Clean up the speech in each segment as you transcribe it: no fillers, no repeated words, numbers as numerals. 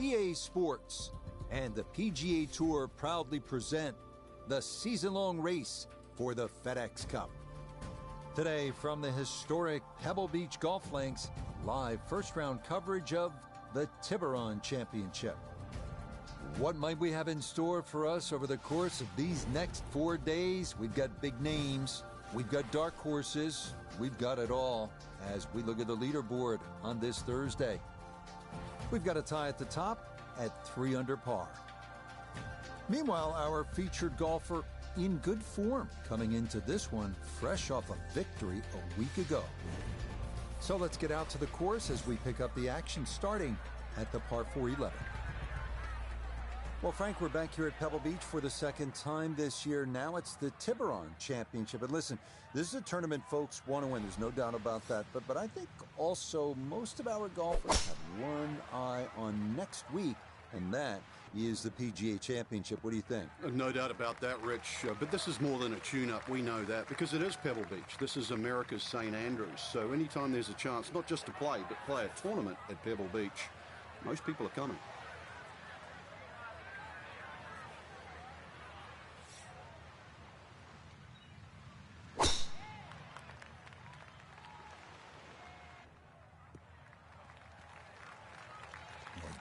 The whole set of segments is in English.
EA Sports and the PGA Tour proudly present the season-long race for the FedEx Cup. Today, from the historic Pebble Beach Golf Links, live first-round coverage of the Tiburan Championship. What might we have in store for us over the course of these next 4 days? We've got big names, we've got dark horses, we've got it all as we look at the leaderboard on this Thursday. We've got a tie at the top at 3 under par. Meanwhile, our featured golfer in good form coming into this one fresh off a victory a week ago. So let's get out to the course as we pick up the action starting at the par 4 11. Well, Frank, we're back here at Pebble Beach for the second time this year. Now it's the Tiburan Championship. And listen, this is a tournament folks want to win. There's no doubt about that. But I think also most of our golfers have one eye on next week, and that is the PGA Championship. What do you think? No doubt about that, Rich. But this is more than a tune-up. We know that because it is Pebble Beach. This is America's St. Andrews. So anytime there's a chance, not just to play, but play a tournament at Pebble Beach, most people are coming.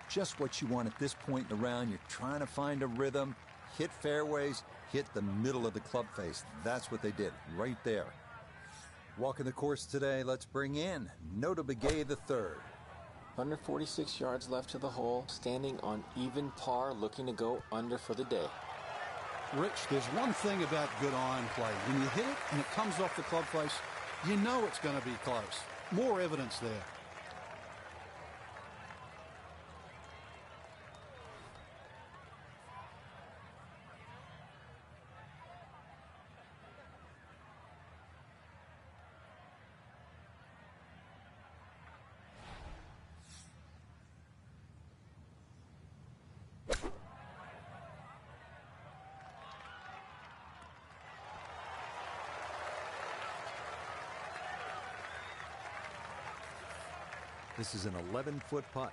Just what you want at this point in the round. You're trying to find a rhythm, hit fairways, hit the middle of the club face. That's what they did right there. Walking the course today, let's bring in Nota Begay the third. 146 yards left to the hole, standing on even par, looking to go under for the day. Rich, there's one thing about good iron play. When you hit it and it comes off the club face, you know it's going to be close. More evidence there. This is an 11-foot putt.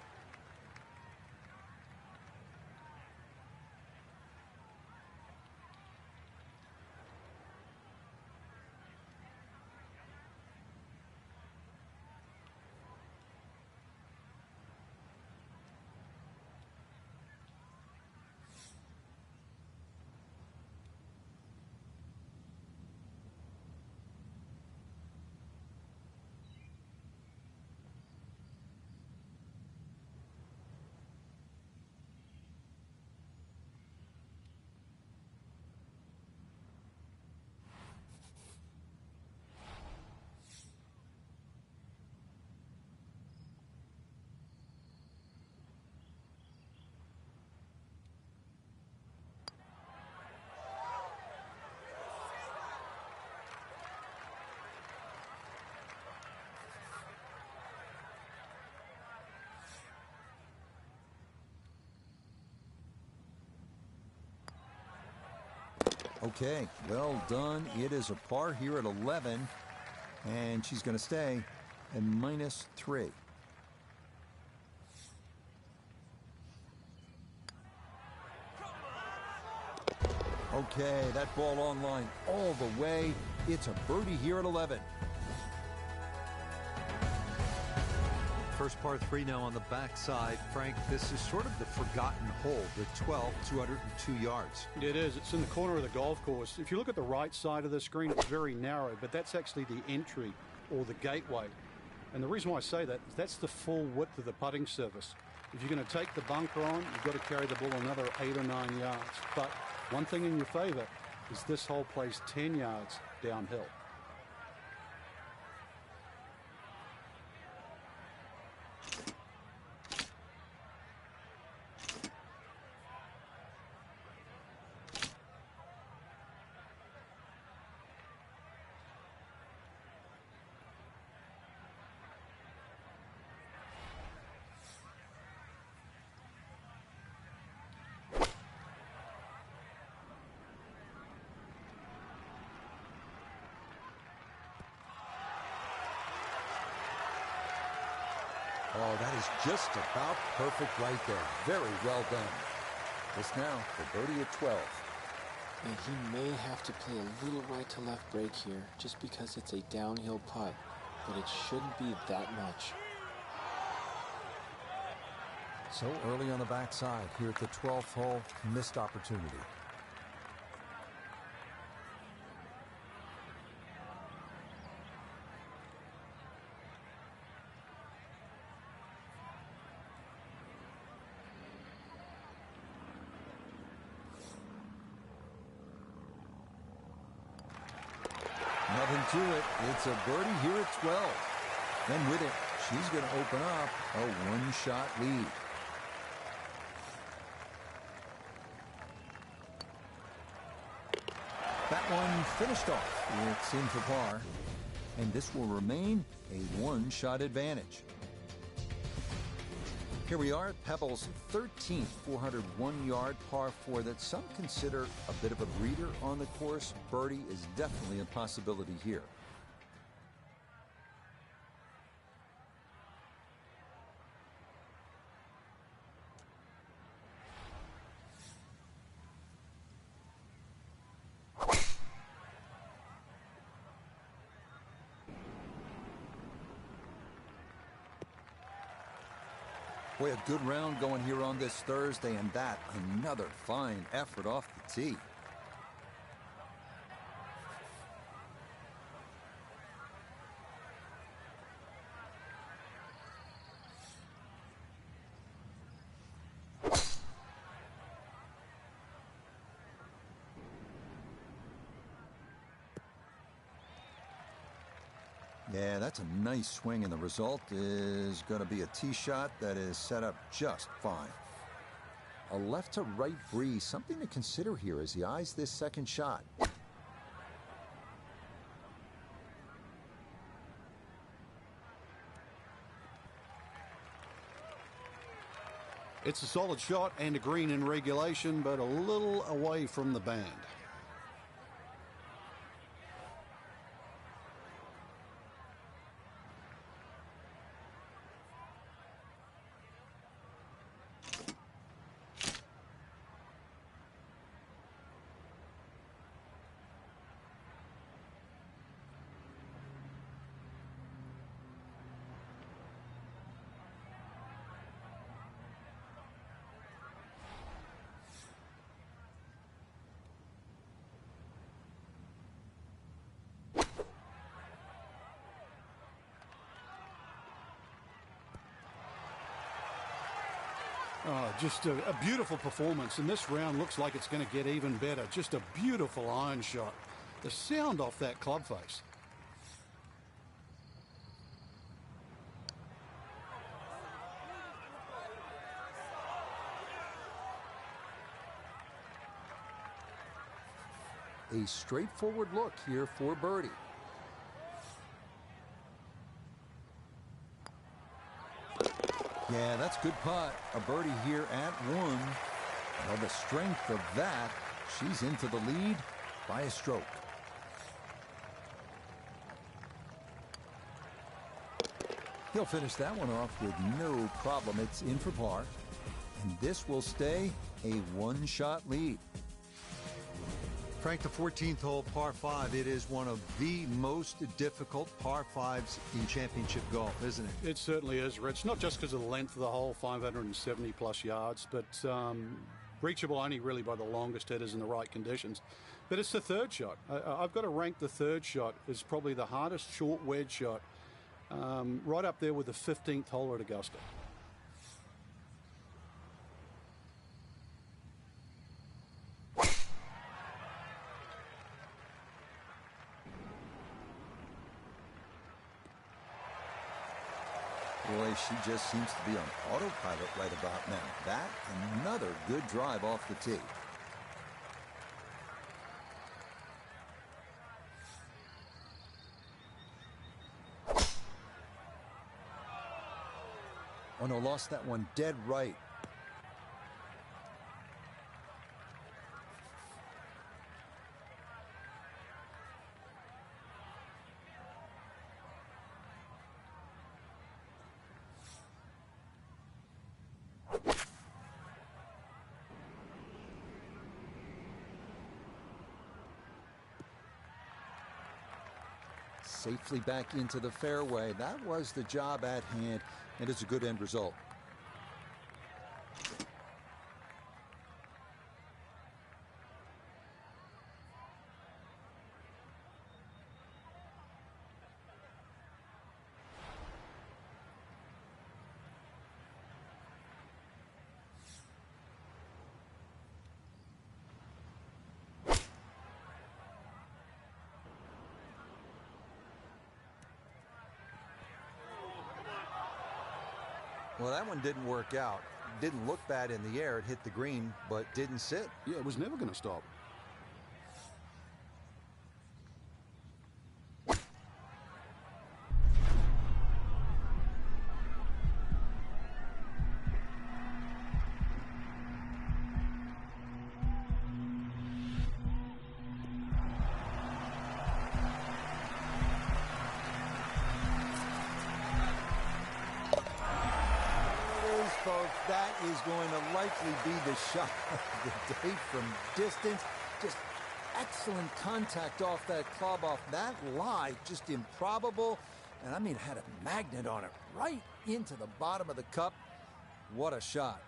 Okay, well done. It is a par here at 11, and she's going to stay at -3. Okay, that ball on line all the way. It's a birdie here at 11. First par 3 now on the backside. Frank, this is sort of the forgotten hole, the 12, 202 yards. It is. It's in the corner of the golf course. If you look at the right side of the screen, it's very narrow, but that's actually the entry or the gateway. And the reason why I say that is that's the full width of the putting surface. If you're going to take the bunker on, you've got to carry the ball another 8 or 9 yards. But one thing in your favor is this hole plays 10 yards downhill. Oh, that is just about perfect right there. Very well done. This now for birdie at 12. And he may have to play a little right to left break here just because it's a downhill putt, but it shouldn't be that much. So early on the backside here at the 12th hole, missed opportunity. Nothing to it. It's a birdie here at 12. And with it, she's going to open up a one-shot lead. That one finished off. It's in for par. And this will remain a one-shot advantage. Here we are at Pebbles' 13th 401-yard par 4 that some consider a bit of a breeder on the course. Birdie is definitely a possibility here. Boy, a good round going here on this Thursday, and that another fine effort off the tee. Yeah, that's a nice swing, and the result is going to be a tee shot that is set up just fine. A left to right breeze, something to consider here as he eyes this second shot. It's a solid shot and a green in regulation, but a little away from the band. Oh, just a beautiful performance, and this round looks like it's going to get even better. Just a beautiful iron shot. The sound off that club face. A straightforward look here for birdie. Yeah, that's good putt. A birdie here at 1. Well, the strength of that, she's into the lead by a stroke. He'll finish that one off with no problem. It's in for par. And this will stay a one-shot lead. Frank, the 14th hole, par 5, it is one of the most difficult par 5s in championship golf, isn't it? It certainly is, Rich. Not just because of the length of the hole, 570 plus yards, but reachable only really by the longest hitters in the right conditions. But it's the third shot. I've got to rank the third shot as probably the hardest short wedge shot, right up there with the 15th hole at Augusta. Boy, she just seems to be on autopilot right about now. That, another good drive off the tee. Oh no, lost that one dead right. safely back into the fairway. That was the job at hand, and it's a good end result. Well, that one didn't work out. Didn't look bad in the air. It hit the green, but didn't sit. Yeah, it was never going to stop. Folks, that is going to likely be the shot of the day from distance. Just excellent contact off that club, off that lie. Just improbable. And I mean, it had a magnet on it right into the bottom of the cup. What a shot.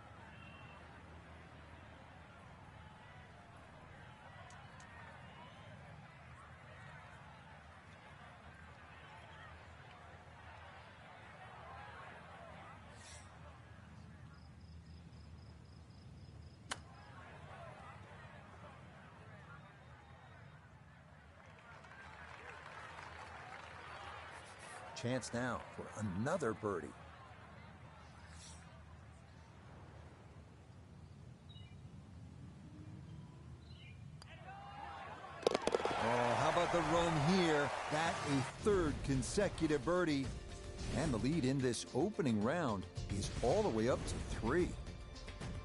Chance now for another birdie. Oh, how about the run here? That a third consecutive birdie. And the lead in this opening round is all the way up to 3.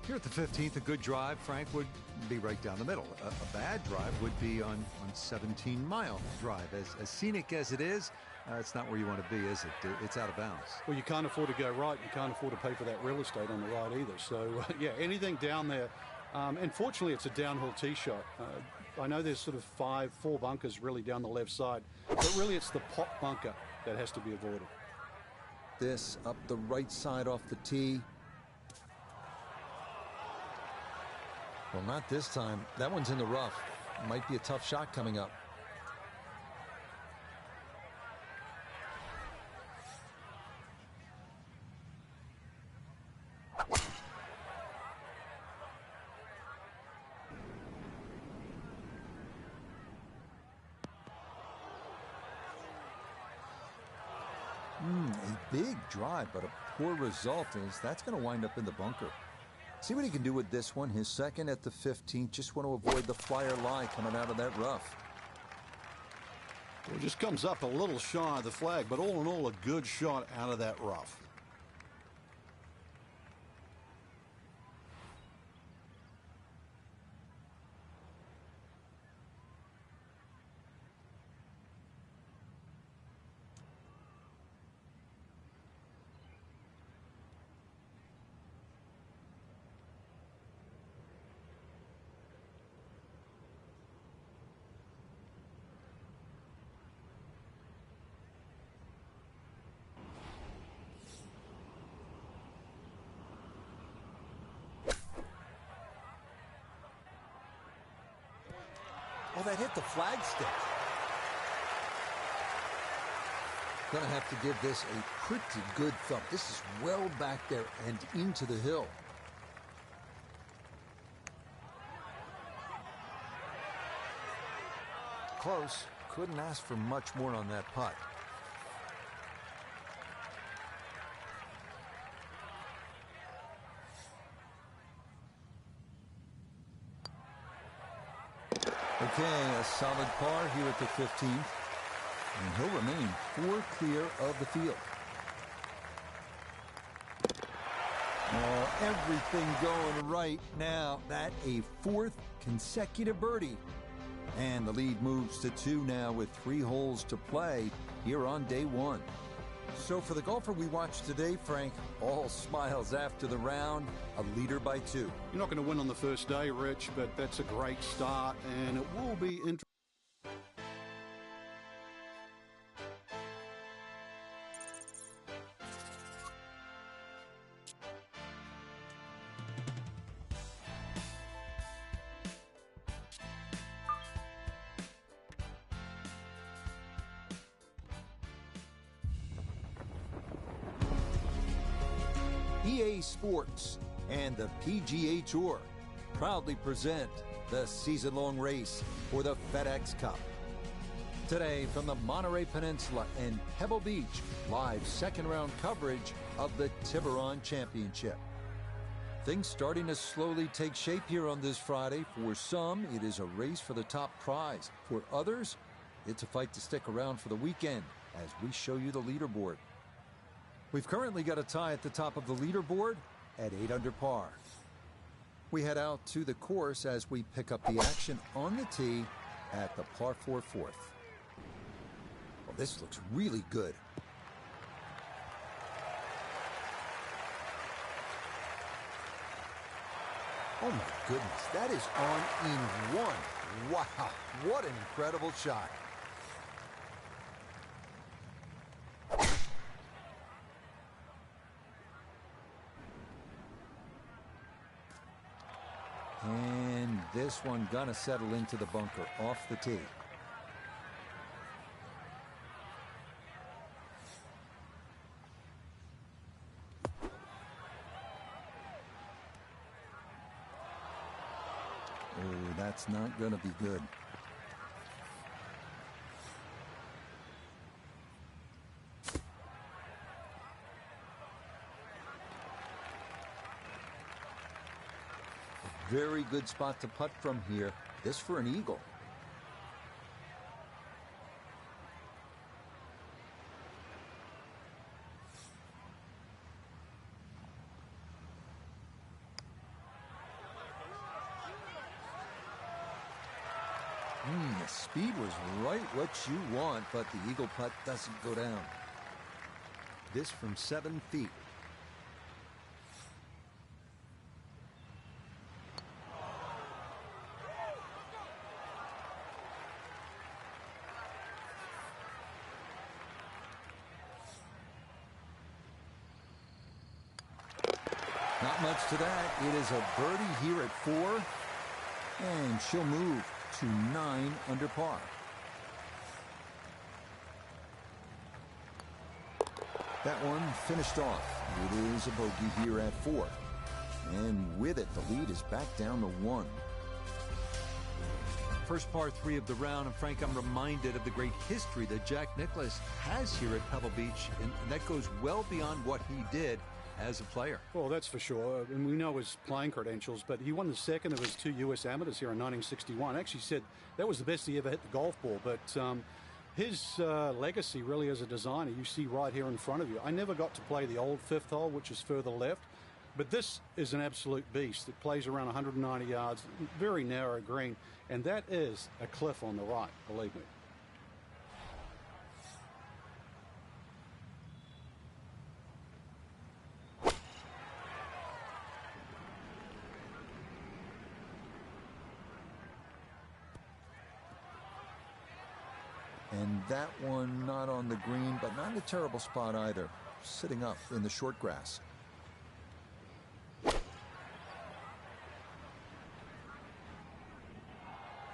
Here at the 15th, a good drive, Frank, would be right down the middle. A bad drive would be on 17-mile drive. As scenic as it is, it's not where you want to be, is it? It's out of bounds. Well, you can't afford to go right. You can't afford to pay for that real estate on the right either. So, yeah, anything down there. And fortunately, it's a downhill tee shot. I know there's sort of 4 bunkers really down the left side. But really, it's the pop bunker that has to be avoided. This up the right side off the tee. Well, not this time. That one's in the rough. Might be a tough shot coming up. A big drive, but a poor result is that's going to wind up in the bunker. See what he can do with this one. His second at the 15th. Just want to avoid the flyer lie coming out of that rough. Well, it just comes up a little shy of the flag, but all in all, a good shot out of that rough. Oh, that hit the flagstick. Gonna have to give this a pretty good thump. This is well back there and into the hill. Close. Couldn't ask for much more on that putt. Okay, a solid par here at the 15th. And he'll remain 4 clear of the field. Oh, everything going right now. That a 4th consecutive birdie. And the lead moves to 2 now with 3 holes to play here on day 1. So for the golfer we watched today, Frank, all smiles after the round, a leader by 2. You're not going to win on the first day, Rich, but that's a great start, and it will be interesting. EA Sports and the PGA Tour proudly present the season-long race for the FedEx Cup. Today, from the Monterey Peninsula and Pebble Beach, live second-round coverage of the Tiburan Championship. Things starting to slowly take shape here on this Friday. For some, it is a race for the top prize. For others, it's a fight to stick around for the weekend as we show you the leaderboard. We've currently got a tie at the top of the leaderboard at 8 under par. We head out to the course as we pick up the action on the tee at the par 4 fourth. Well, this looks really good. Oh my goodness, that is on in one. Wow, what an incredible shot. And this one gonna settle into the bunker off the tee. Oh, that's not gonna be good. Very good spot to putt from here. This for an eagle. The speed was right what you want, but the eagle putt doesn't go down. This from 7 feet. Not much to that. It is a birdie here at 4, and she'll move to 9 under par. That one finished off. It is a bogey here at 4, and with it, the lead is back down to 1. First par 3 of the round, and Frank, I'm reminded of the great history that Jack Nicklaus has here at Pebble Beach, and that goes well beyond what he did as a player. Well, that's for sure. And we know his playing credentials, but he won the second of his 2 U.S. amateurs here in 1961. Actually said that was the best he ever hit the golf ball, but his legacy really as a designer, you see right here in front of you. I never got to play the old 5th hole, which is further left, but this is an absolute beast. It plays around 190 yards, very narrow green, and that is a cliff on the right, believe me. And that one not on the green, but not in a terrible spot either. Sitting up in the short grass.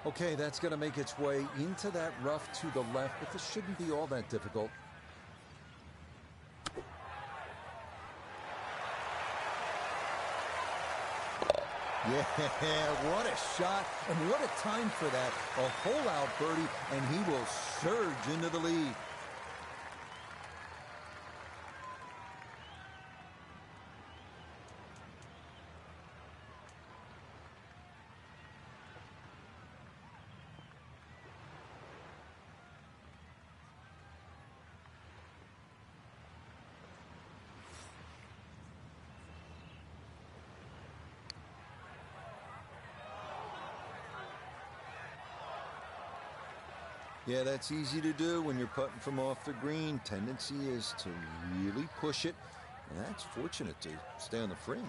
Okay, that's going to make its way into that rough to the left, but this shouldn't be all that difficult. Yeah, what a shot, and what a time for that. A hole-out birdie, and he will surge into the lead. Yeah, that's easy to do when you're putting from off the green. Tendency is to really push it, and that's fortunate to stay on the fringe.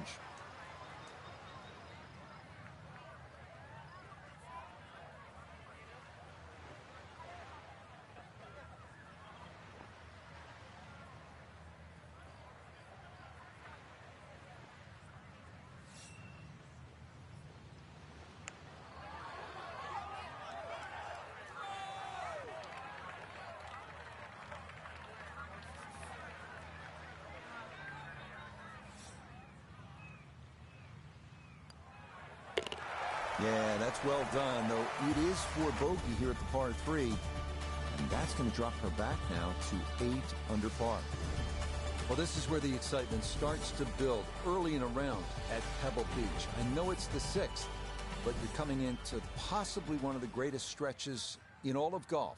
Yeah, that's well done, though it is for bogey here at the par 3. And that's going to drop her back now to 8 under par. Well, this is where the excitement starts to build early in a round at Pebble Beach. I know it's the 6th, but you're coming into possibly one of the greatest stretches in all of golf.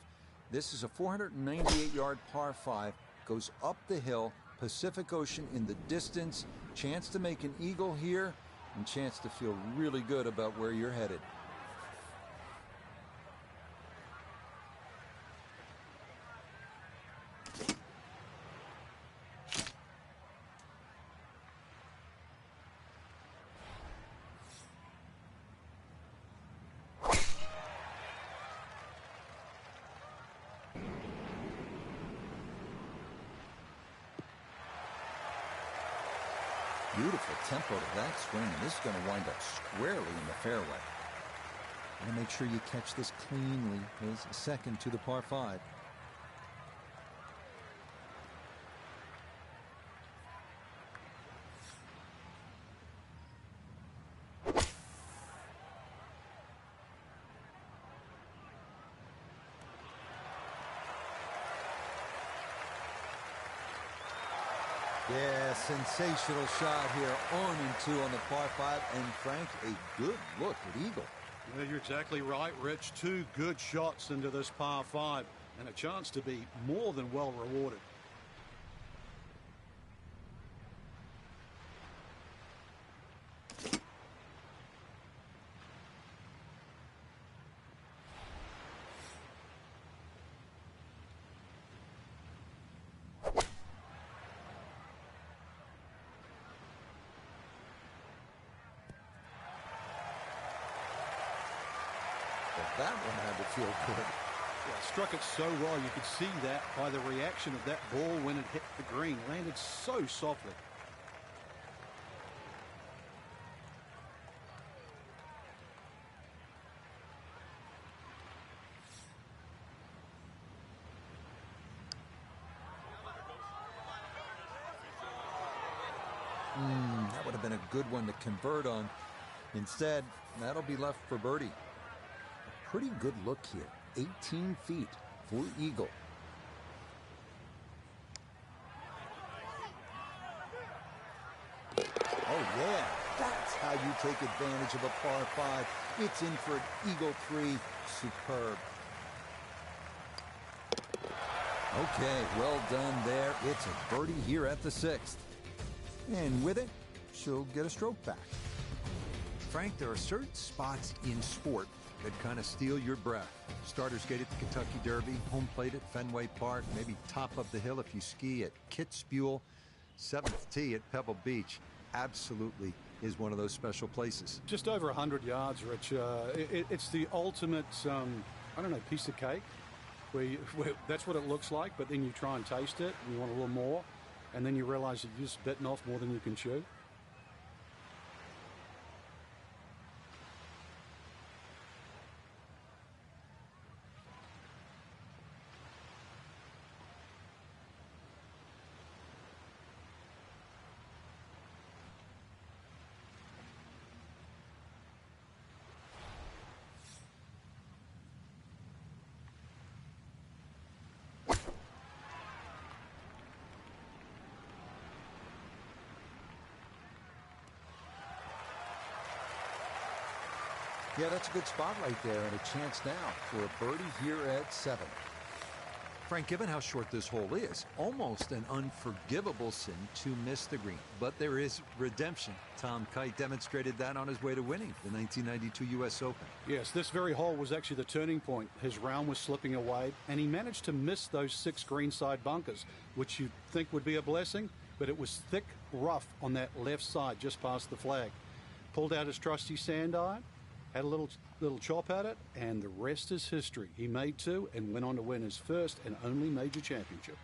This is a 498-yard par 5, goes up the hill, Pacific Ocean in the distance, chance to make an eagle here, and chance to feel really good about where you're headed. Beautiful tempo to that swing, and this is going to wind up squarely in the fairway. Want to make sure you catch this cleanly. Here's a second to the par 5. Yeah, sensational shot here, on and 2 on the par 5, and Frank, a good look at eagle. Yeah, you're exactly right, Rich. 2 good shots into this par 5, and a chance to be more than well rewarded. That one had to feel good. Yeah, struck it so well. You could see that by the reaction of that ball when it hit the green. Landed so softly. That would have been a good one to convert on. Instead, that'll be left for birdie. Pretty good look here. 18 feet for eagle. Oh, yeah. That's how you take advantage of a par 5. It's in for an eagle 3. Superb. Okay, well done there. It's a birdie here at the 6th. And with it, she'll get a stroke back. Frank, there are certain spots in sport that kind of steal your breath. Starters Gate at the Kentucky Derby, home plate at Fenway Park, maybe top of the hill if you ski at Kitzbühel, 7th tee at Pebble Beach. Absolutely is one of those special places. Just over 100 yards, Rich. It's the ultimate, I don't know, piece of cake. Where that's what it looks like, but then you try and taste it, and you want a little more, and then you realize that you've just bitten off more than you can chew. Yeah, that's a good spot right there, and a chance now for a birdie here at 7. Frank, given how short this hole is, almost an unforgivable sin to miss the green. But there is redemption. Tom Kite demonstrated that on his way to winning the 1992 U.S. Open. Yes, this very hole was actually the turning point. His round was slipping away, and he managed to miss those 6 greenside bunkers, which you'd think would be a blessing, but it was thick rough on that left side just past the flag. Pulled out his trusty sand iron, had a little chop at it, and the rest is history. He made 2 and went on to win his first and only major championship.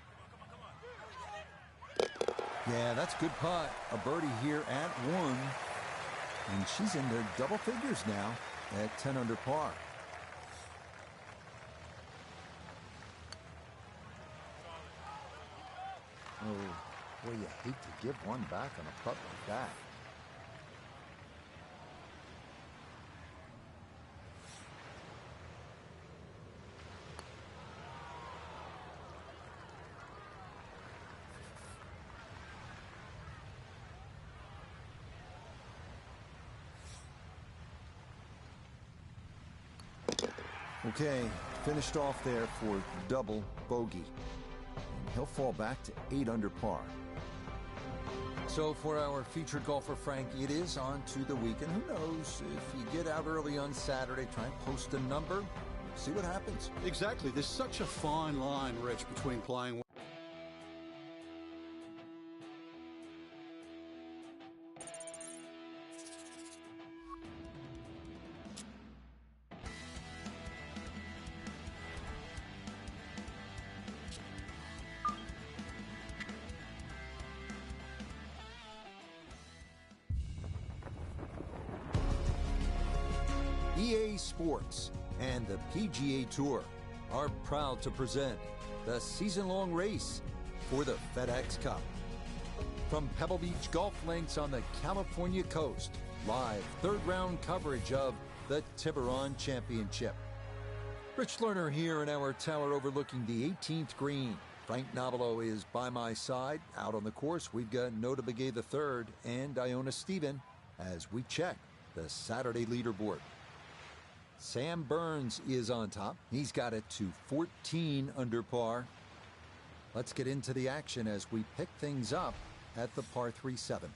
Yeah, that's good putt. A birdie here at 1. And she's in the double figures now at 10 under par. Oh, boy, you hate to give one back on a putt like that. Okay, finished off there for double bogey. He'll fall back to 8 under par. So for our featured golfer, Frank, it is on to the weekend. Who knows, if you get out early on Saturday, try and post a number, see what happens. Exactly. There's such a fine line, Rich, between playing. EA Sports and the PGA Tour are proud to present the season-long race for the FedEx Cup. From Pebble Beach golf links on the California coast, live third-round coverage of the Tiburan Championship. Rich Lerner here in our tower overlooking the 18th green. Frank Nobilo is by my side. Out on the course, we've got Nota Begay III and Iona Stephen as we check the Saturday leaderboard. Sam Burns is on top. He's got it to 14 under par. Let's get into the action as we pick things up at the par 3 7th.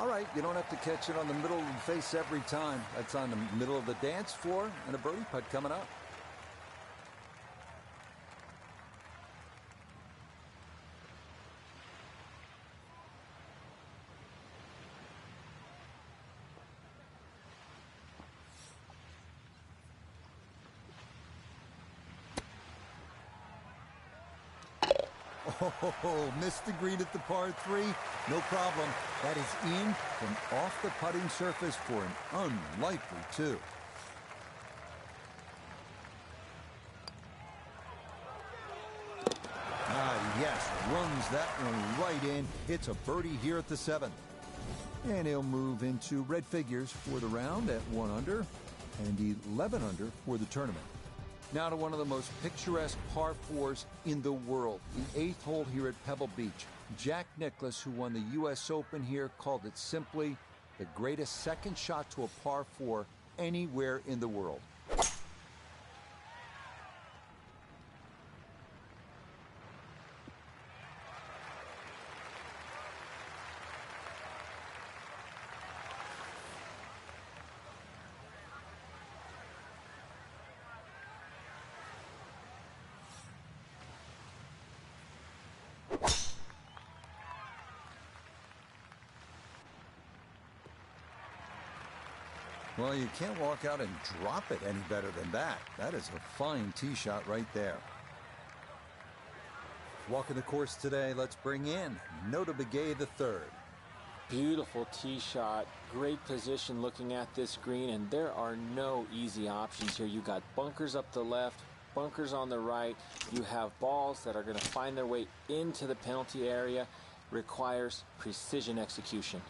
All right, you don't have to catch it on the middle of the face every time. That's on the middle of the dance floor and a birdie putt coming up. Oh, missed the green at the par 3. No problem. That is in from off the putting surface for an unlikely 2. Yes, runs that one right in. It's a birdie here at the 7th. And he'll move into red figures for the round at 1 under and 11 under for the tournament. Now to one of the most picturesque par 4s in the world, the 8th hole here at Pebble Beach. Jack Nicklaus, who won the U.S. Open here, called it simply the greatest second shot to a par 4 anywhere in the world. Well, you can't walk out and drop it any better than that. That is a fine tee shot right there. Walking the course today, let's bring in Nota Begay III. Beautiful tee shot, great position looking at this green, and there are no easy options here. You got bunkers up the left, bunkers on the right. You have balls that are going to find their way into the penalty area. Requires precision execution.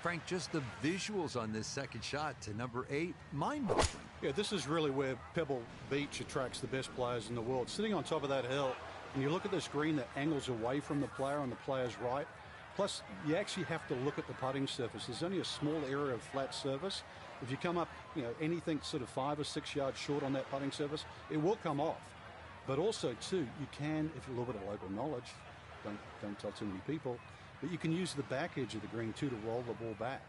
Frank, just the visuals on this second shot to number 8, mind-boggling. Yeah, this is really where Pebble Beach attracts the best players in the world. Sitting on top of that hill, and you look at this green that angles away from the player on the player's right. Plus, you actually have to look at the putting surface. There's only a small area of flat surface. If you come up, anything sort of 5 or 6 yards short on that putting surface, it will come off. But also, too, you can, if you have a little bit of local knowledge, don't tell too many people, but you can use the back edge of the green, too, to roll the ball back.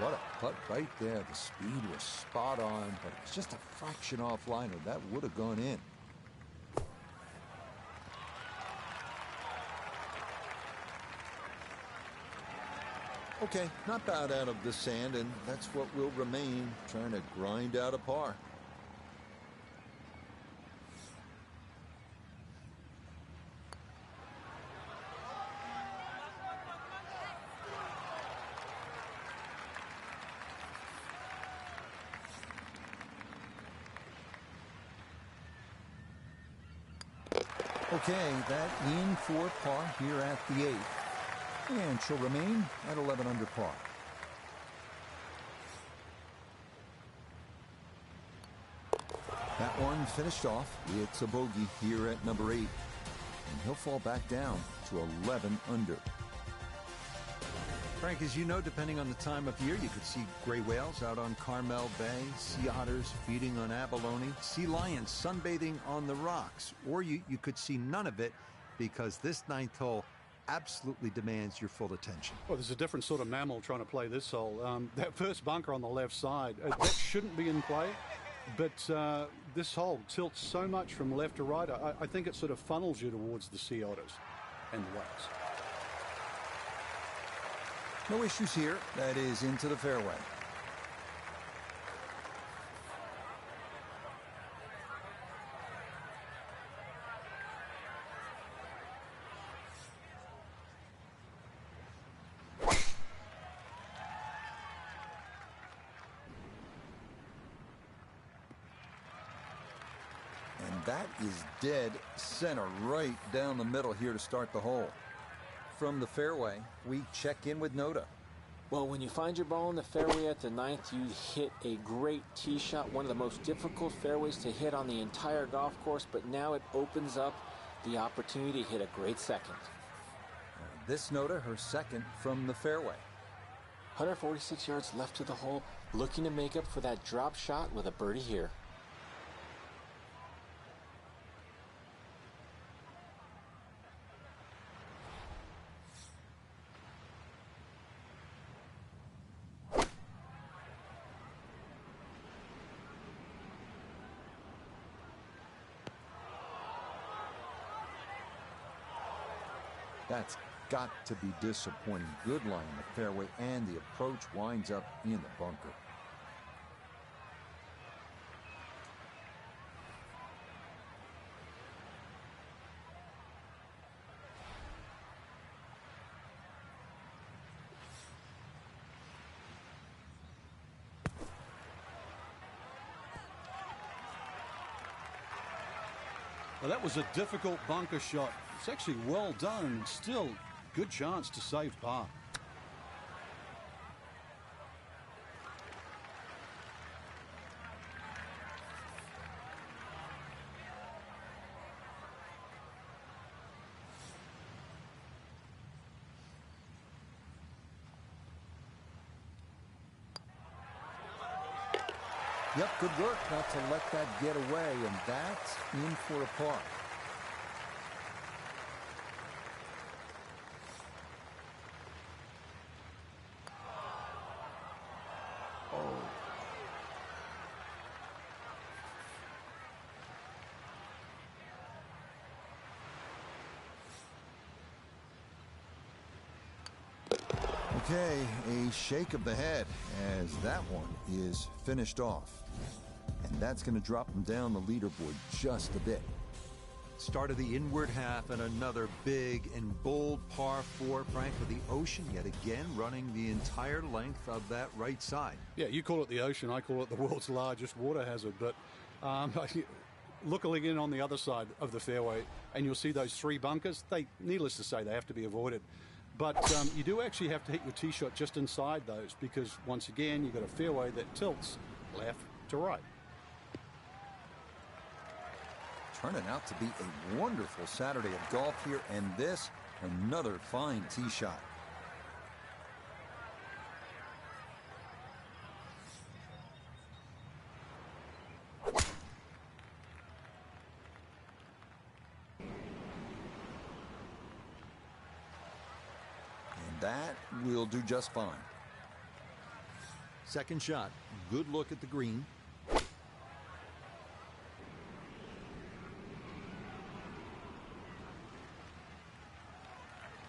what a putt right there. The speed was spot on, but it's just a fraction offline, or that would have gone in. Okay, not bad out of the sand, and that's what will remain, trying to grind out a par. Okay, that in for par here at the 8th. And she'll remain at 11 under par. That one finished off. It's a bogey here at number 8. And he'll fall back down to 11 under. Frank, as you know, depending on the time of year, you could see gray whales out on Carmel Bay, sea otters feeding on abalone, sea lions sunbathing on the rocks, or you could see none of it because this 9th hole absolutely demands your full attention. Well, there's a different sort of mammal trying to play this hole. That first bunker on the left side, that shouldn't be in play, but this hole tilts so much from left to right, I think it sort of funnels you towards the sea otters and the whales. No issues here. That is into the fairway. And that is dead center right down the middle here to start the hole. From the fairway, we check in with Noda. Well, when you find your ball in the fairway at the 9th, you hit a great tee shot, one of the most difficult fairways to hit on the entire golf course, but now it opens up the opportunity to hit a great second. This Noda, her second from the fairway. 146 yards left to the hole, looking to make up for that drop shot with a birdie here. That's got to be disappointing. Good line in the fairway, and the approach winds up in the bunker. Well, that was a difficult bunker shot. It's actually well done and still good chance to save par. Yep, good work not to let that get away, and that's in for a par. Okay, a shake of the head as that one is finished off. And that's going to drop him down the leaderboard just a bit. Start of the inward half and another big and bold par 4, Frank, with the ocean yet again running the entire length of that right side. Yeah, you call it the ocean, I call it the world's largest water hazard, but look again on the other side of the fairway and you'll see those 3 bunkers. Needless to say, they have to be avoided. But you do actually have to hit your tee shot just inside those because, once again, you've got a fairway that tilts left to right. Turning out to be a wonderful Saturday of golf here, and this, another fine tee shot. That will do just fine. Second shot. Good look at the green.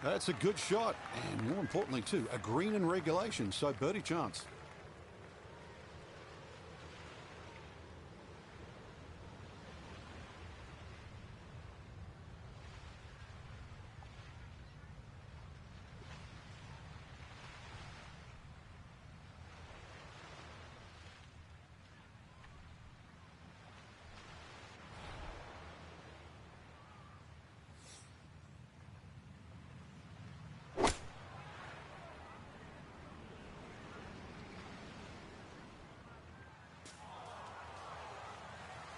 That's a good shot, and more importantly too, a green in regulation, so birdie chance.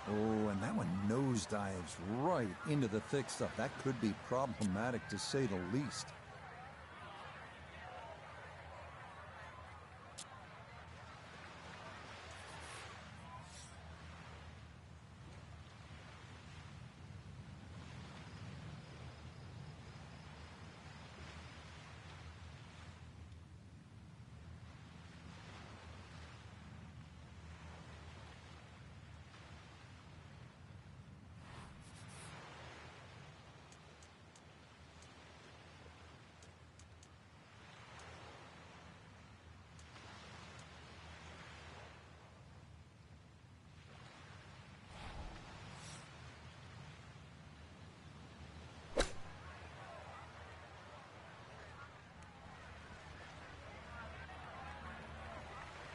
Oh, and that one nosedives right into the thick stuff. That could be problematic, to say the least.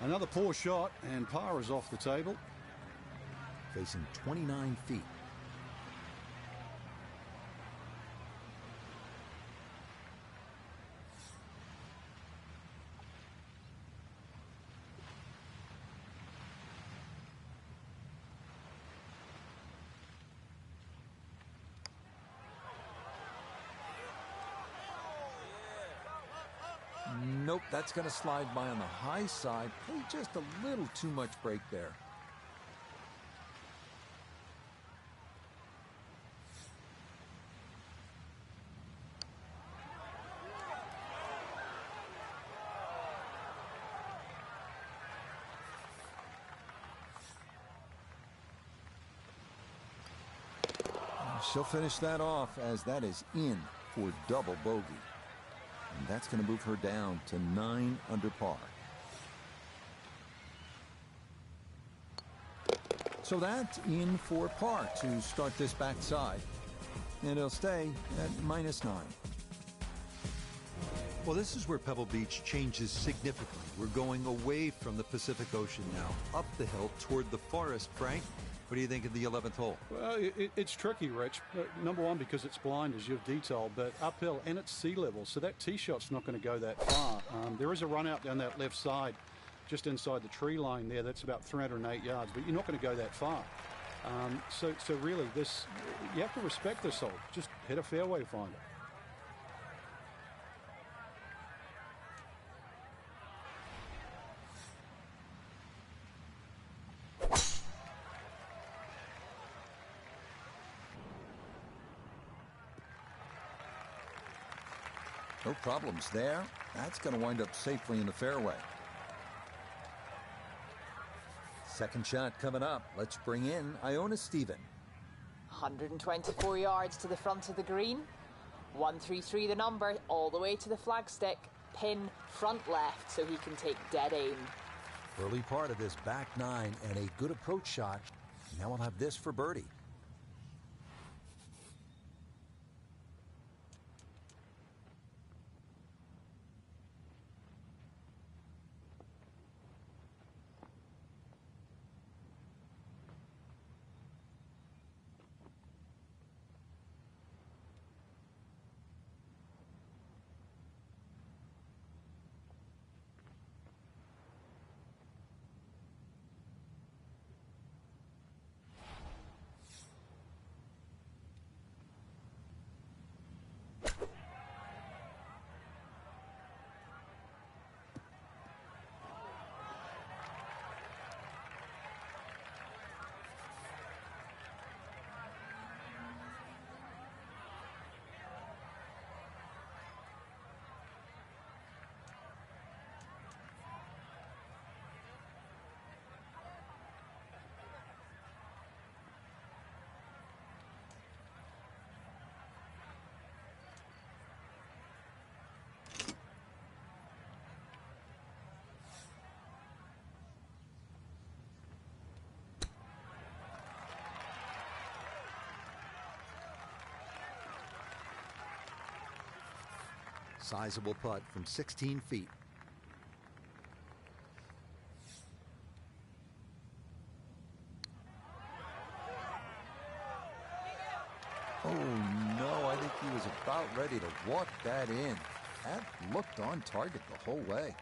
Another poor shot, and par is off the table. Facing 29 feet. Nope, that's going to slide by on the high side. Hey, just a little too much break there. She'll finish that off, as that is in for double bogey. And that's going to move her down to 9 under par. So that's in for par to start this backside. And it'll stay at -9. Well, this is where Pebble Beach changes significantly. We're going away from the Pacific Ocean now, up the hill toward the forest. Frank, what do you think of the 11th hole? Well, it's tricky, Rich. Number one, because it's blind, as you've detailed, but uphill and it's sea level, so that tee shot's not going to go that far. There is a run out down that left side, just inside the tree line there. That's about 308 yards, but you're not going to go that far. So really, you have to respect this hole. Just hit a fairway finder. No problems there. That's going to wind up safely in the fairway. Second shot coming up. Let's bring in Iona Stephen. 124 yards to the front of the green. 133 the number, all the way to the flagstick. Pin front left so he can take dead aim. Early part of this back 9 and a good approach shot. Now we'll have this for birdie. Sizable putt from 16 feet. Oh, no, I think he was about ready to walk that in. That looked on target the whole way.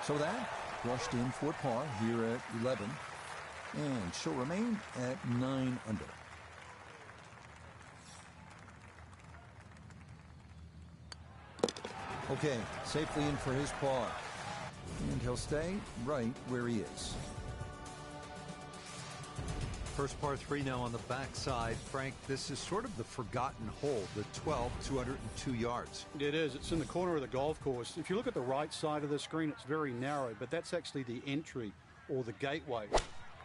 So that brushed in for par here at 11, and she'll remain at 9 under. Okay, safely in for his par. And he'll stay right where he is. First par 3 now on the backside. Frank, this is sort of the forgotten hole, the 12, 202 yards. It is. It's in the corner of the golf course. If you look at the right side of the screen, it's very narrow, but that's actually the entry or the gateway.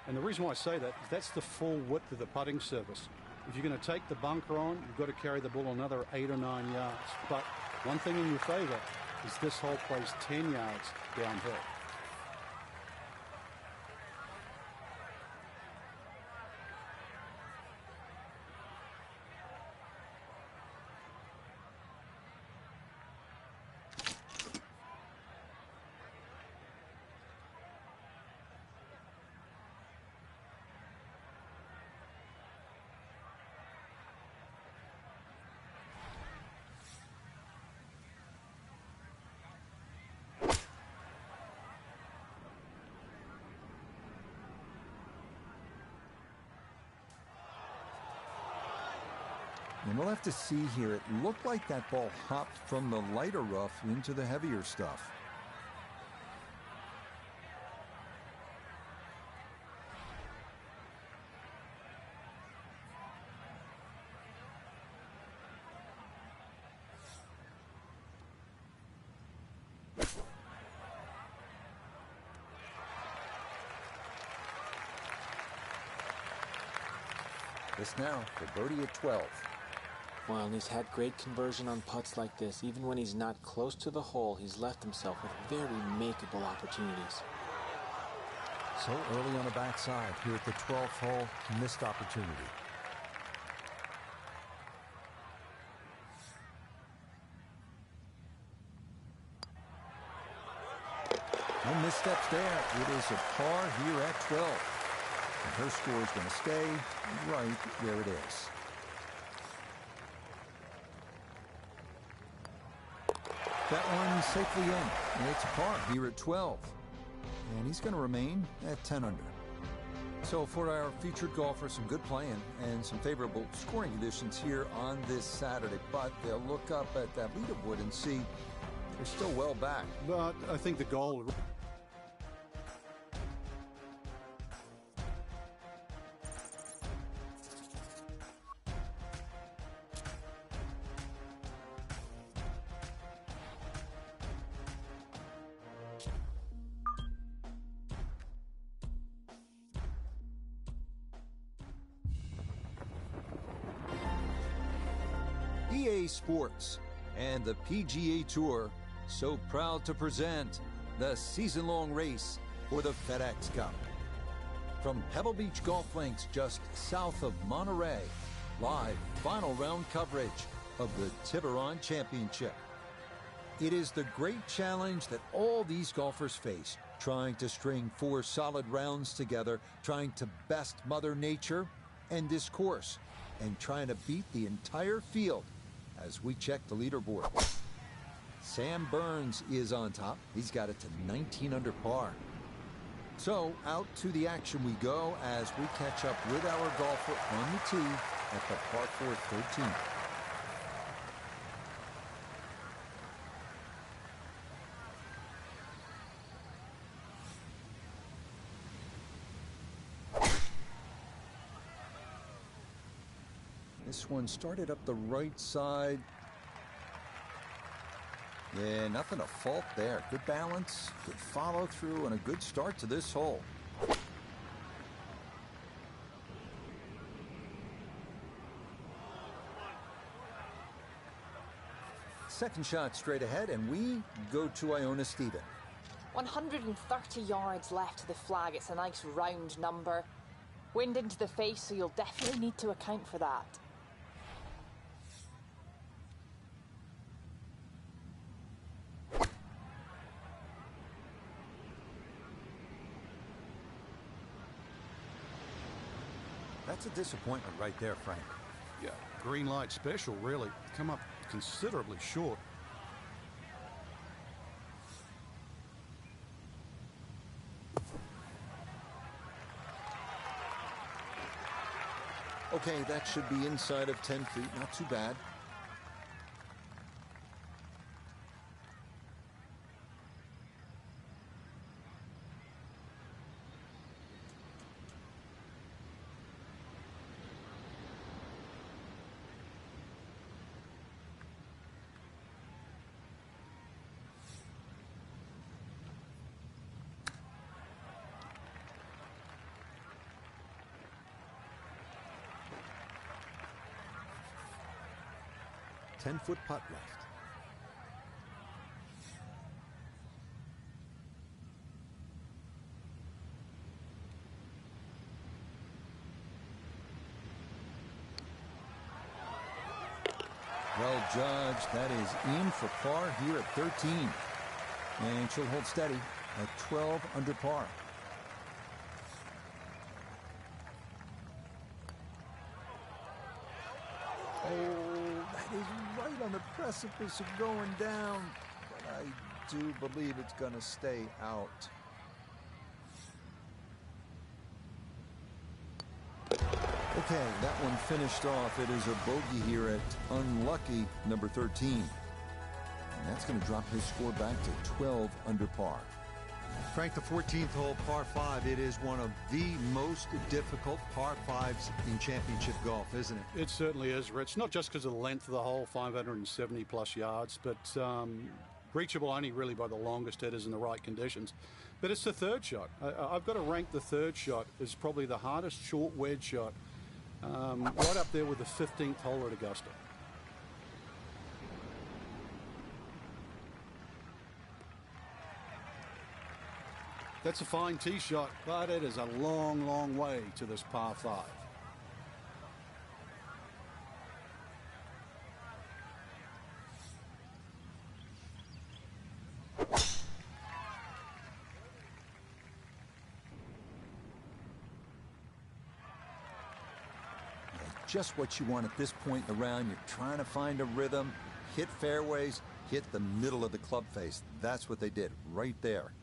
And the reason why I say that is that's the full width of the putting surface. If you're going to take the bunker on, you've got to carry the ball another 8 or 9 yards. But one thing in your favor is this hole plays 10 yards downhill. And we'll have to see here. It looked like that ball hopped from the lighter rough into the heavier stuff. This now for birdie at 12. Well, he's had great conversion on putts like this. Even when he's not close to the hole, he's left himself with very makeable opportunities. So early on the backside here at the 12th hole, missed opportunity. No missteps there. It is a par here at 12. And her score is going to stay right where it is. That one safely in. And it's a par here at 12. And he's going to remain at 10 under. So for our featured golfer, some good playing and some favorable scoring conditions here on this Saturday. But they'll look up at that leaderboard and see they're still well back. But I think the goal... EA Sports and the PGA Tour so proud to present the season-long race for the FedEx Cup. From Pebble Beach Golf Links just south of Monterey, live final round coverage of the Tiburan Championship. It is the great challenge that all these golfers face, trying to string 4 solid rounds together, trying to best Mother Nature and this course, and trying to beat the entire field as we check the leaderboard. Sam Burns is on top. He's got it to 19 under par. So out to the action we go as we catch up with our golfer on the tee at the par 4 13. This one started up the right side. Yeah, nothing to fault there. Good balance, good follow through, and a good start to this hole. Second shot straight ahead, and we go to Iona Stephen. 130 yards left to the flag. It's a nice round number. Wind into the face, so you'll definitely need to account for that. That's a disappointment right there, Frank. Yeah, green light special, really. Come up considerably short. Okay, that should be inside of 10 feet. Not too bad. Ten-foot putt left. Well judged. That is in for par here at 13. And she'll hold steady at 12 under par. Oh, that is right on the precipice of going down. But I do believe it's going to stay out. Okay, that one finished off. It is a bogey here at unlucky number 13. And that's going to drop his score back to 12 under par. Frank, the 14th hole, par 5, it is one of the most difficult par 5s in championship golf, isn't it? It certainly is, Rich. Not just because of the length of the hole, 570 plus yards, but reachable only really by the longest hitters in the right conditions. But it's the third shot. I've got to rank the third shot as probably the hardest short wedge shot, right up there with the 15th hole at Augusta. That's a fine tee shot, but it is a long, long way to this par 5. Just what you want at this point in the round. You're trying to find a rhythm, hit fairways, hit the middle of the club face. That's what they did right there.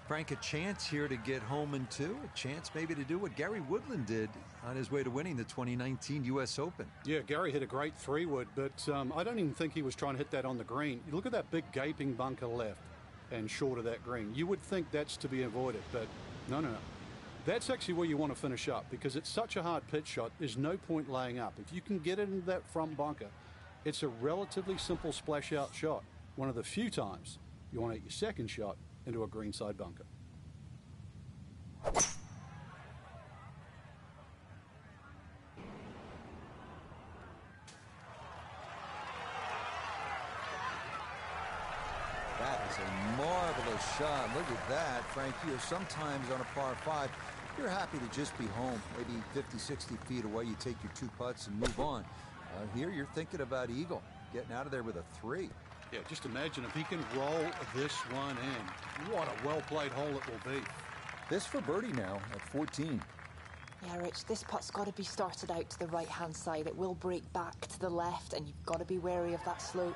Frank, a chance here to get home in 2, a chance maybe to do what Gary Woodland did on his way to winning the 2019 U.S. Open. Yeah, Gary hit a great 3-wood, but I don't even think he was trying to hit that on the green. You look at that big gaping bunker left and short of that green. You would think that's to be avoided, but no. That's actually where you want to finish up because it's such a hard pitch shot. There's no point laying up. If you can get it into that front bunker, it's a relatively simple splash out shot. One of the few times you want to hit your second shot into a greenside bunker. That is a marvelous shot. Look at that, Frank. You know, sometimes on a par 5, you're happy to just be home, maybe 50, 60 feet away. You take your 2 putts and move on. Here you're thinking about eagle, getting out of there with a 3. Yeah, just imagine if he can roll this one in. What a well-played hole it will be. This for birdie now at 14. Yeah, Rich, this putt's got to be started out to the right-hand side. It will break back to the left, and you've got to be wary of that slope.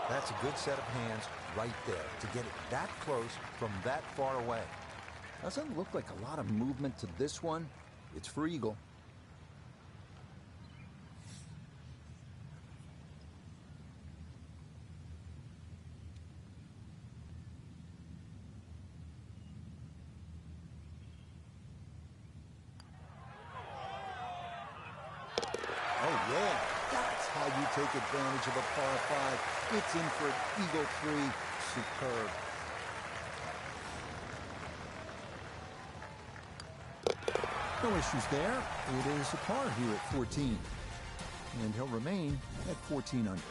That's a good set of hands right there to get it that close from that far away. Doesn't look like a lot of movement to this one. It's for eagle. Oh, yeah. That's how you take advantage of a par 5. It's in for an eagle 3. Superb. No issues there. It is a par here at 14. And he'll remain at 14 under.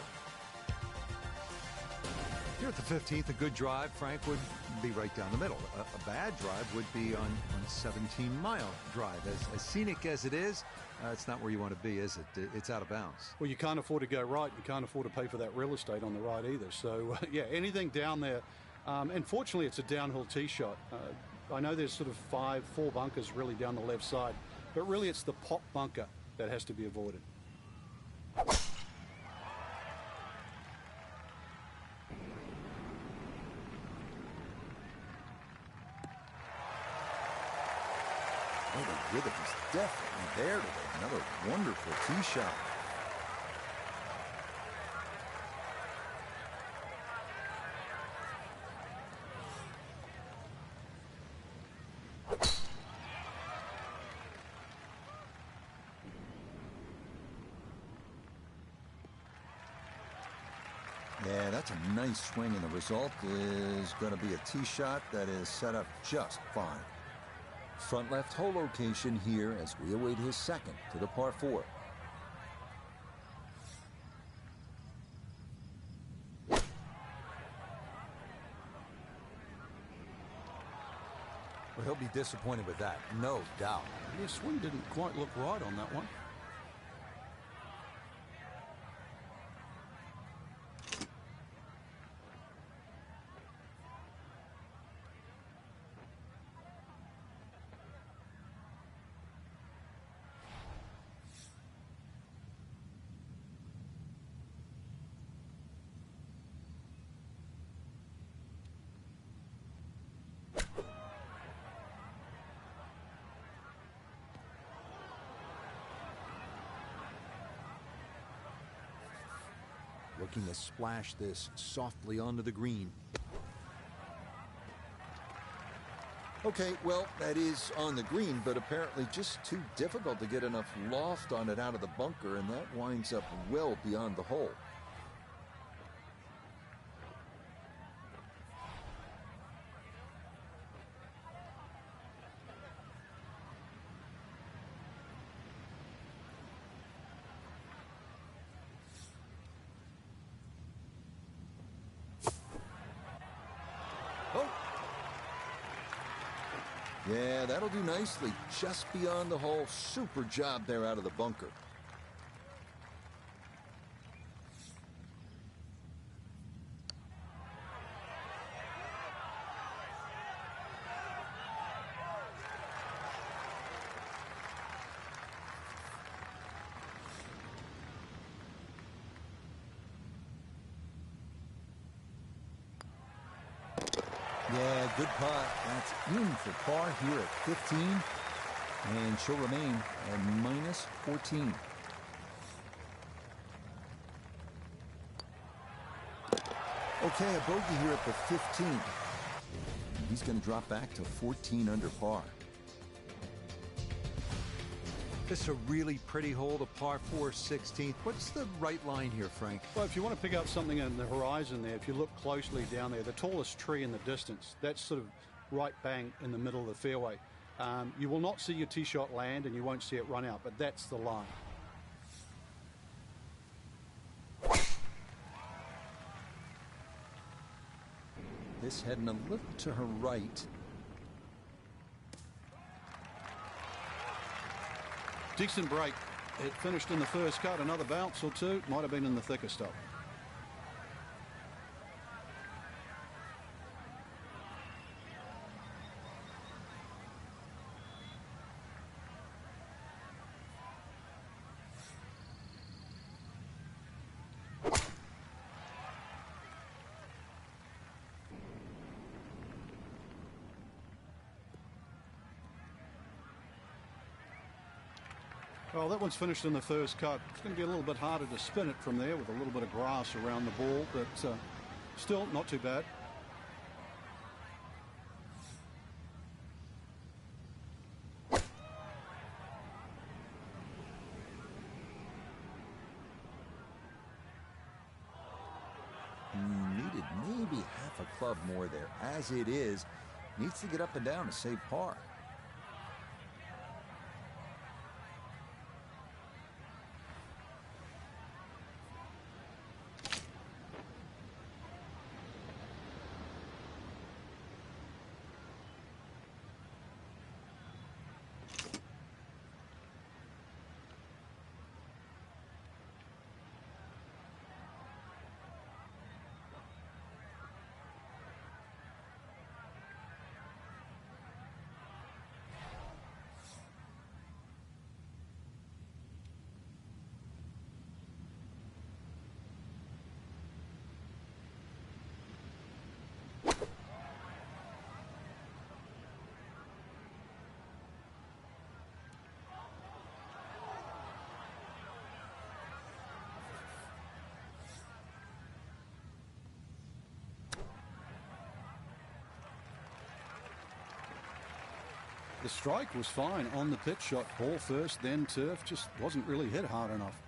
Here at the 15th, a good drive, Frank, would be right down the middle. A bad drive would be on 17-mile drive. As scenic as it is, it's not where you want to be, is it? It's out of bounds. Well, you can't afford to go right. You can't afford to pay for that real estate on the right either. So, yeah, anything down there. And fortunately, it's a downhill tee shot. I know there's sort of four bunkers really down the left side, but really it's the pop bunker that has to be avoided. Oh, the rhythm is definitely there today. Another wonderful tee shot. Yeah, that's a nice swing, and the result is going to be a tee shot that is set up just fine. Front left hole location here as we await his second to the par 4. Well, he'll be disappointed with that, no doubt. His swing didn't quite look right on that one. Looking to splash this softly onto the green. Okay, well, that is on the green, but apparently just too difficult to get enough loft on it out of the bunker, and that winds up well beyond the hole. Yeah, that'll do nicely. Just beyond the hole. Super job there out of the bunker. Yeah, good putt. That's in for par here at 15. And she'll remain at minus 14. Okay, a bogey here at the 15. He's going to drop back to 14 under par. This is a really pretty hole, the par 4 16th. What's the right line here, Frank? Well, if you want to pick up something in the horizon there, if you look closely down there, the tallest tree in the distance, that's sort of right bang in the middle of the fairway. You will not see your tee shot land and you won't see it run out, but that's the line. This heading a little to her right. Decent break. It finished in the first cut. Another bounce or two. Might have been in the thicker stuff. Well, that one's finished in the first cut. It's going to be a little bit harder to spin it from there with a little bit of grass around the ball, but still not too bad. Needed maybe half a club more there. As it is, needs to get up and down to save par. The strike was fine on the pitch shot. Ball first, then turf. Just wasn't really hit hard enough.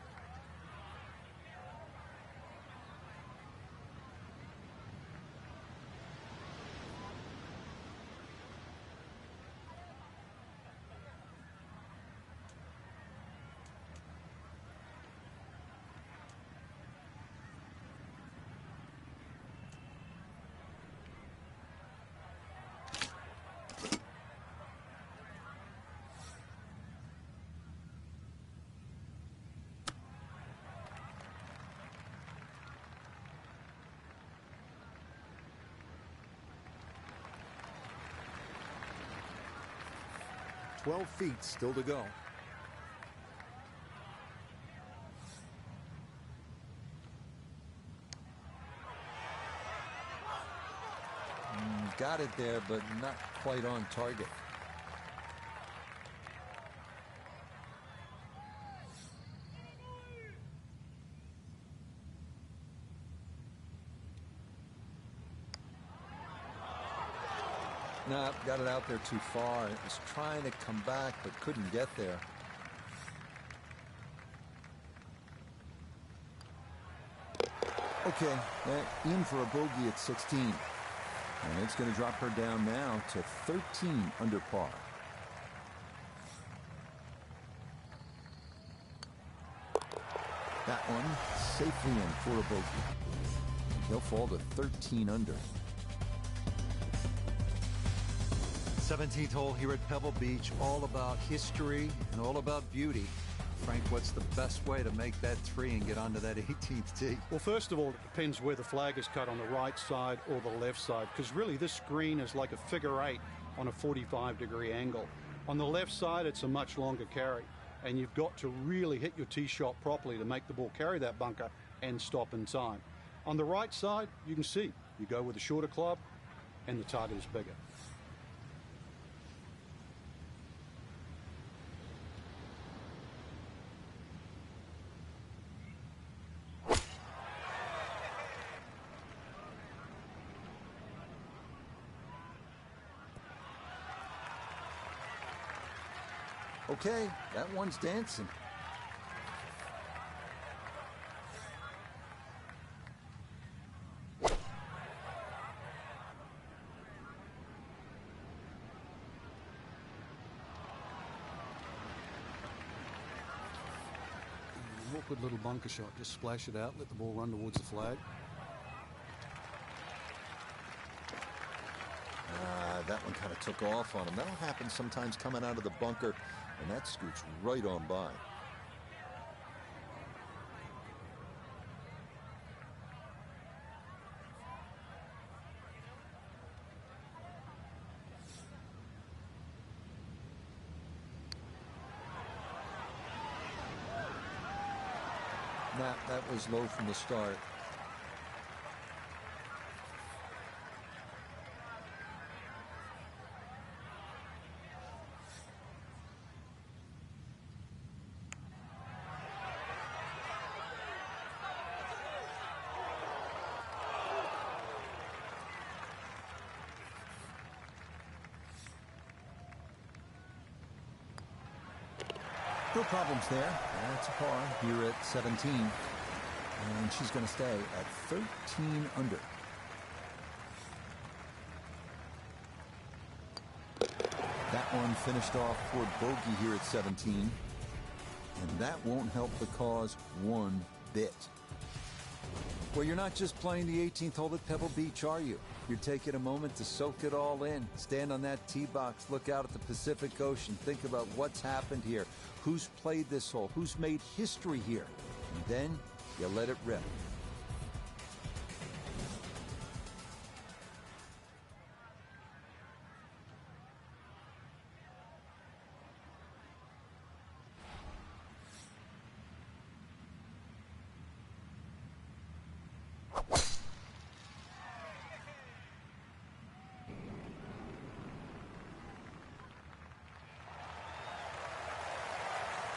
Feet still to go. Got it there, but not quite on target. No, got it out there too far. It was trying to come back, but couldn't get there. Okay, in for a bogey at 16. And it's going to drop her down now to 13 under par. That one safely in for a bogey. He'll fall to 13 under. 17th hole here at Pebble Beach, all about history and all about beauty. Frank, what's the best way to make that three and get onto that 18th tee? Well, first of all, it depends where the flag is cut, on the right side or the left side, because really this green is like a figure eight on a 45-degree angle. On the left side, it's a much longer carry, and you've got to really hit your tee shot properly to make the ball carry that bunker and stop in time. On the right side, you can see you go with a shorter club and the target is bigger. Okay, that one's dancing. Awkward little bunker shot. Just splash it out, let the ball run towards the flag. That one kind of took off on him. That'll happen sometimes coming out of the bunker, and that scoots right on by. That was low from the start. No problems there. That's a par here at 17. And she's going to stay at 13 under. That one finished off for bogey here at 17. And that won't help the cause one bit. Well, you're not just playing the 18th hole at Pebble Beach, are you? You're taking a moment to soak it all in. Stand on that tee box, look out at the Pacific Ocean, think about what's happened here, who's played this hole, who's made history here, and then you let it rip.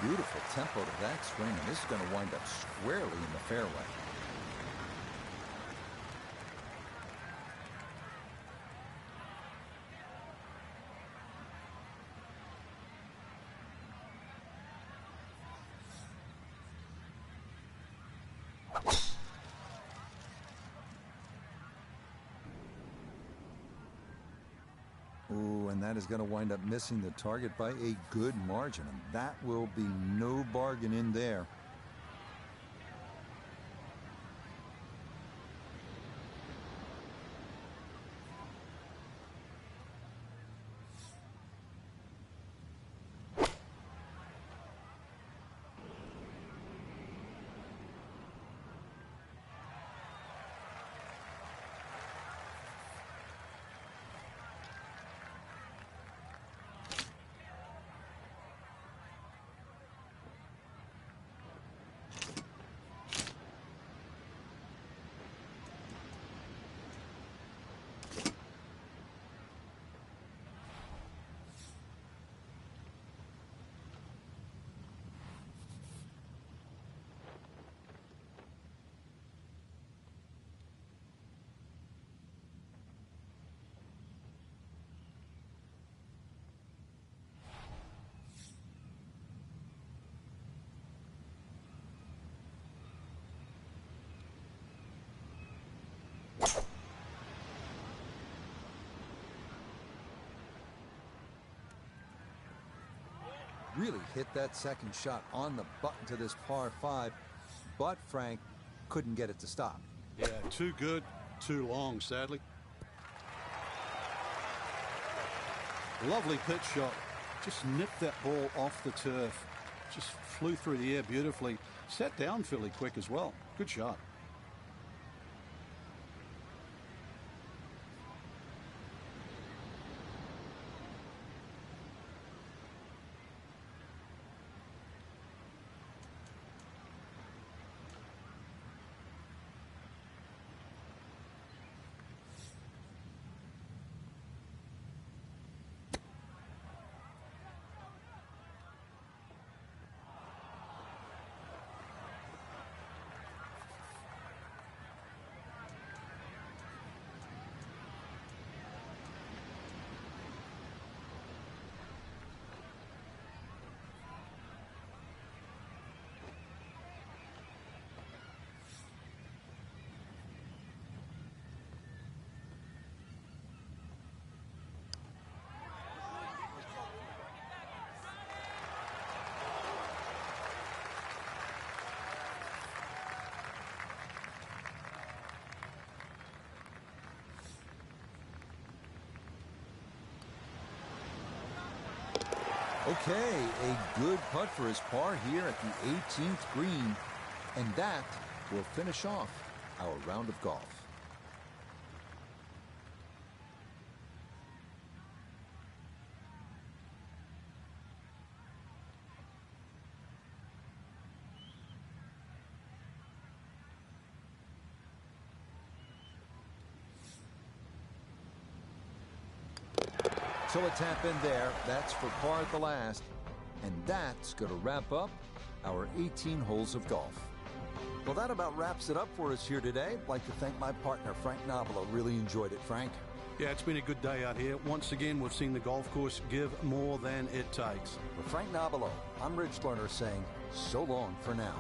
Beautiful tempo to that swing, and this is going to wind up squarely in the fairway. Ooh, and that is going to wind up missing the target by a good margin, and that will be no bargain in there. Really hit that second shot on the button to this par 5, but Frank couldn't get it to stop. Yeah, too good, too long, sadly. Lovely pitch shot. Just nipped that ball off the turf. Just flew through the air beautifully. Sat down fairly quick as well. Good shot. Okay, a good putt for his par here at the 18th green, and that will finish off our round of golf. So a tap in there. That's for par at the last. And that's going to wrap up our 18 holes of golf. Well, that about wraps it up for us here today. I'd like to thank my partner, Frank Nobilo. Really enjoyed it, Frank. Yeah, it's been a good day out here. Once again, we've seen the golf course give more than it takes. For Frank Nobilo, I'm Rich Lerner saying so long for now.